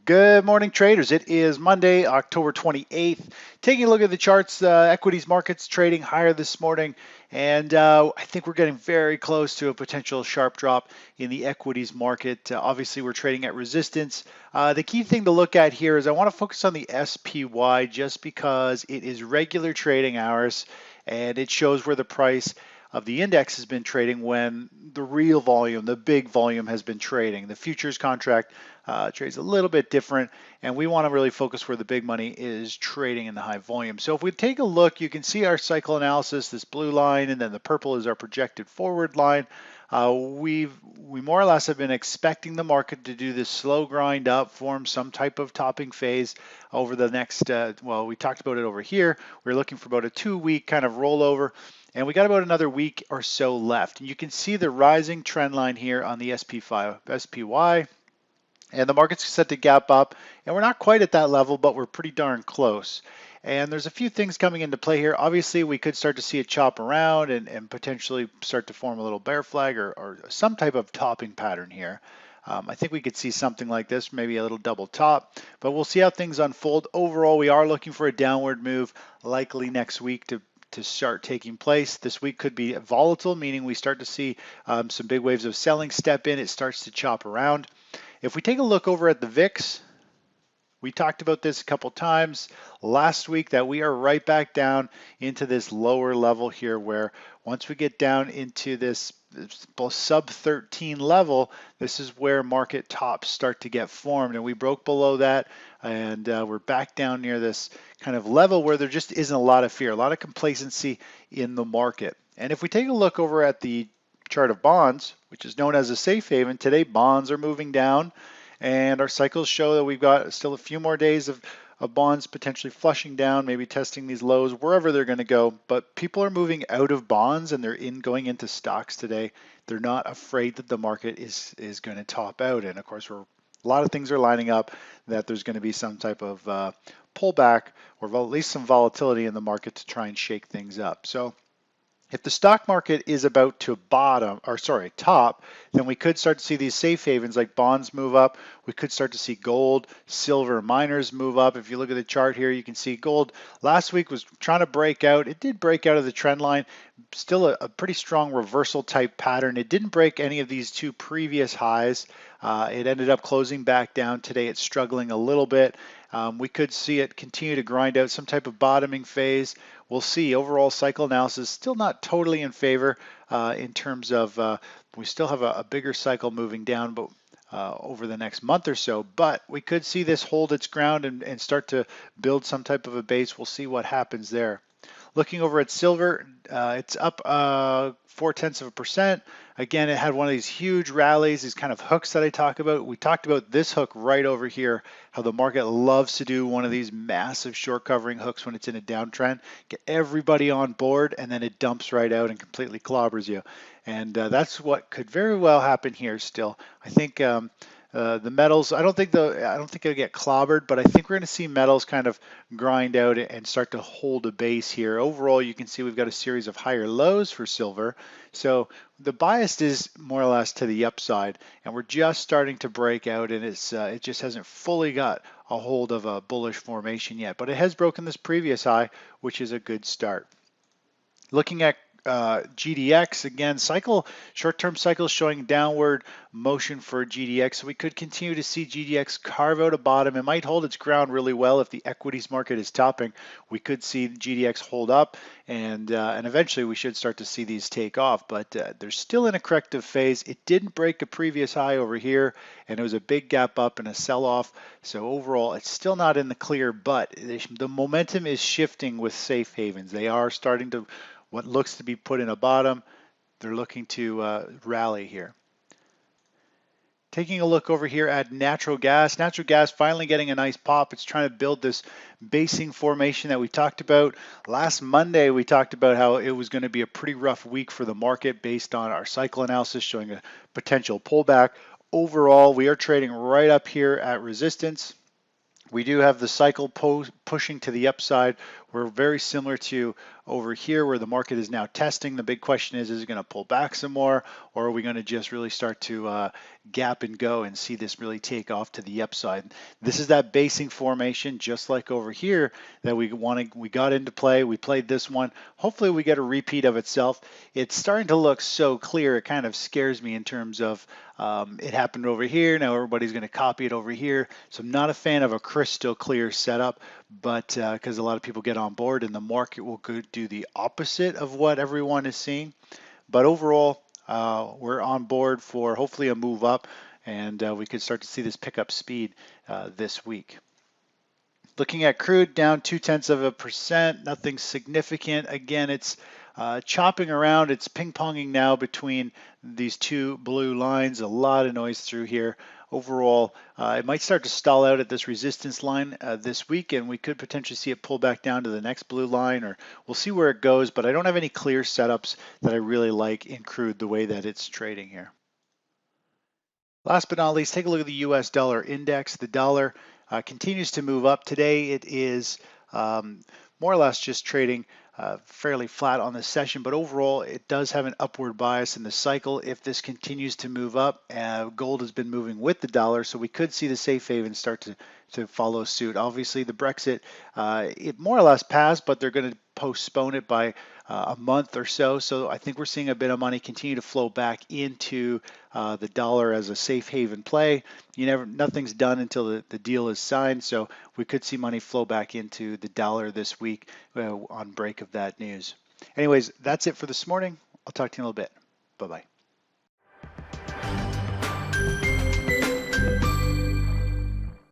Good morning, traders. It is Monday, October 28th. Taking a look at the charts, equities markets trading higher this morning, and I think we're getting very close to a potential sharp drop in the equities market. Obviously, we're trading at resistance. The key thing to look at here is I want to focus on the SPY just because it is regular trading hours and it shows where the price of the index has been trading when the real volume, the big volume has been trading. The futures contract trades a little bit different, and we want to really focus where the big money is trading in the high volume. So if we take a look, you can see our cycle analysis, this blue line, and then the purple is our projected forward line. We more or less have been expecting the market to do this slow grind up, form some type of topping phase over the next, well, we talked about it over here. We're looking for about a 2-week kind of rollover. And we got about another week or so left. And you can see the rising trend line here on the SPY, and the market's set to gap up. And we're not quite at that level, but we're pretty darn close. And there's a few things coming into play here. Obviously, we could start to see it chop around and potentially start to form a little bear flag or some type of topping pattern here. I think we could see something like this, maybe a little double top, but we'll see how things unfold. Overall, we are looking for a downward move, likely next week to start taking place. This week could be volatile, meaning we start to see some big waves of selling step in. It starts to chop around. If we take a look over at the VIX, we talked about this a couple times last week that we are right back down into this lower level here where once we get down into this sub 13 level, this is where market tops start to get formed, and we broke below that, and we're back down near this kind of level where there just isn't a lot of fear, a lot of complacency in the market. And if we take a look over at the chart of bonds, which is known as a safe haven, today bonds are moving down, and our cycles show that we've got still a few more days of bonds potentially flushing down, maybe testing these lows wherever they're going to go. But people are moving out of bonds and they're going into stocks today. They're not afraid that the market is going to top out. And of course, a lot of things are lining up that there's going to be some type of pullback or at least some volatility in the market to try and shake things up. So if the stock market is about to top, then we could start to see these safe havens like bonds move up. We could start to see gold, silver, miners move up. If you look at the chart here, you can see gold last week was trying to break out. It did break out of the trend line, still a pretty strong reversal type pattern. It didn't break any of these two previous highs. It ended up closing back down. Today it's struggling a little bit. We could see it continue to grind out some type of bottoming phase. We'll see. Overall cycle analysis still not totally in favor in terms of we still have a bigger cycle moving down, but over the next month or so. But we could see this hold its ground and start to build some type of a base. We'll see what happens there. Looking over at silver, it's up 0.4%. Again, it had one of these huge rallies, these kind of hooks that I talk about. We talked about this hook right over here, how the market loves to do one of these massive short covering hooks when it's in a downtrend, get everybody on board, and then it dumps right out and completely clobbers you. And that's what could very well happen here still. I think the metals, I don't think it'll get clobbered, but I think we're going to see metals kind of grind out and start to hold a base here. Overall, you can see we've got a series of higher lows for silver. So the bias is more or less to the upside, and we're just starting to break out, and it just hasn't fully got a hold of a bullish formation yet, but it has broken this previous high, which is a good start. Looking at GDX again, short-term cycles showing downward motion for GDX. So we could continue to see GDX carve out a bottom. It might hold its ground really well if the equities market is topping. We could see GDX hold up, and eventually we should start to see these take off. But they're still in a corrective phase. It didn't break a previous high over here, and it was a big gap up and a sell-off. So overall, it's still not in the clear, but the momentum is shifting with safe havens. They are starting to what looks to be put in a bottom. They're looking to rally here. Taking a look over here at natural gas. Natural gas finally getting a nice pop. It's trying to build this basing formation that we talked about. Last Monday, we talked about how it was going to be a pretty rough week for the market based on our cycle analysis showing a potential pullback. Overall, we are trading right up here at resistance. We do have the cycle pushing to the upside. We're very similar to over here where the market is now testing. The big question is it going to pull back some more, or are we going to just really start to gap and go and see this really take off to the upside? This is that basing formation, just like over here, that we got into play. We played this one. Hopefully we get a repeat of itself. It's starting to look so clear, it kind of scares me in terms of it happened over here. Now everybody's going to copy it over here. So I'm not a fan of a crystal clear setup, but because a lot of people get on board and the market will do the opposite of what everyone is seeing. But overall, we're on board for hopefully a move up, and we could start to see this pick up speed this week. Looking at crude, down 0.2%, nothing significant. Again, it's chopping around. It's ping-ponging now between these two blue lines. A lot of noise through here. Overall, it might start to stall out at this resistance line this week, and we could potentially see it pull back down to the next blue line, or we'll see where it goes, but I don't have any clear setups that I really like in crude the way that it's trading here. Last but not least, take a look at the US dollar index. The dollar continues to move up. Today it is more or less just trading fairly flat on the session, but overall it does have an upward bias in the cycle. If this continues to move up, gold has been moving with the dollar, so we could see the safe haven start to follow suit. Obviously the Brexit, it more or less passed, but they're going to postpone it by a month or so. So I think we're seeing a bit of money continue to flow back into the dollar as a safe haven play. Nothing's done until the deal is signed, so we could see money flow back into the dollar this week on break of that news. Anyways, that's it for this morning. I'll talk to you in a little bit. Bye-bye.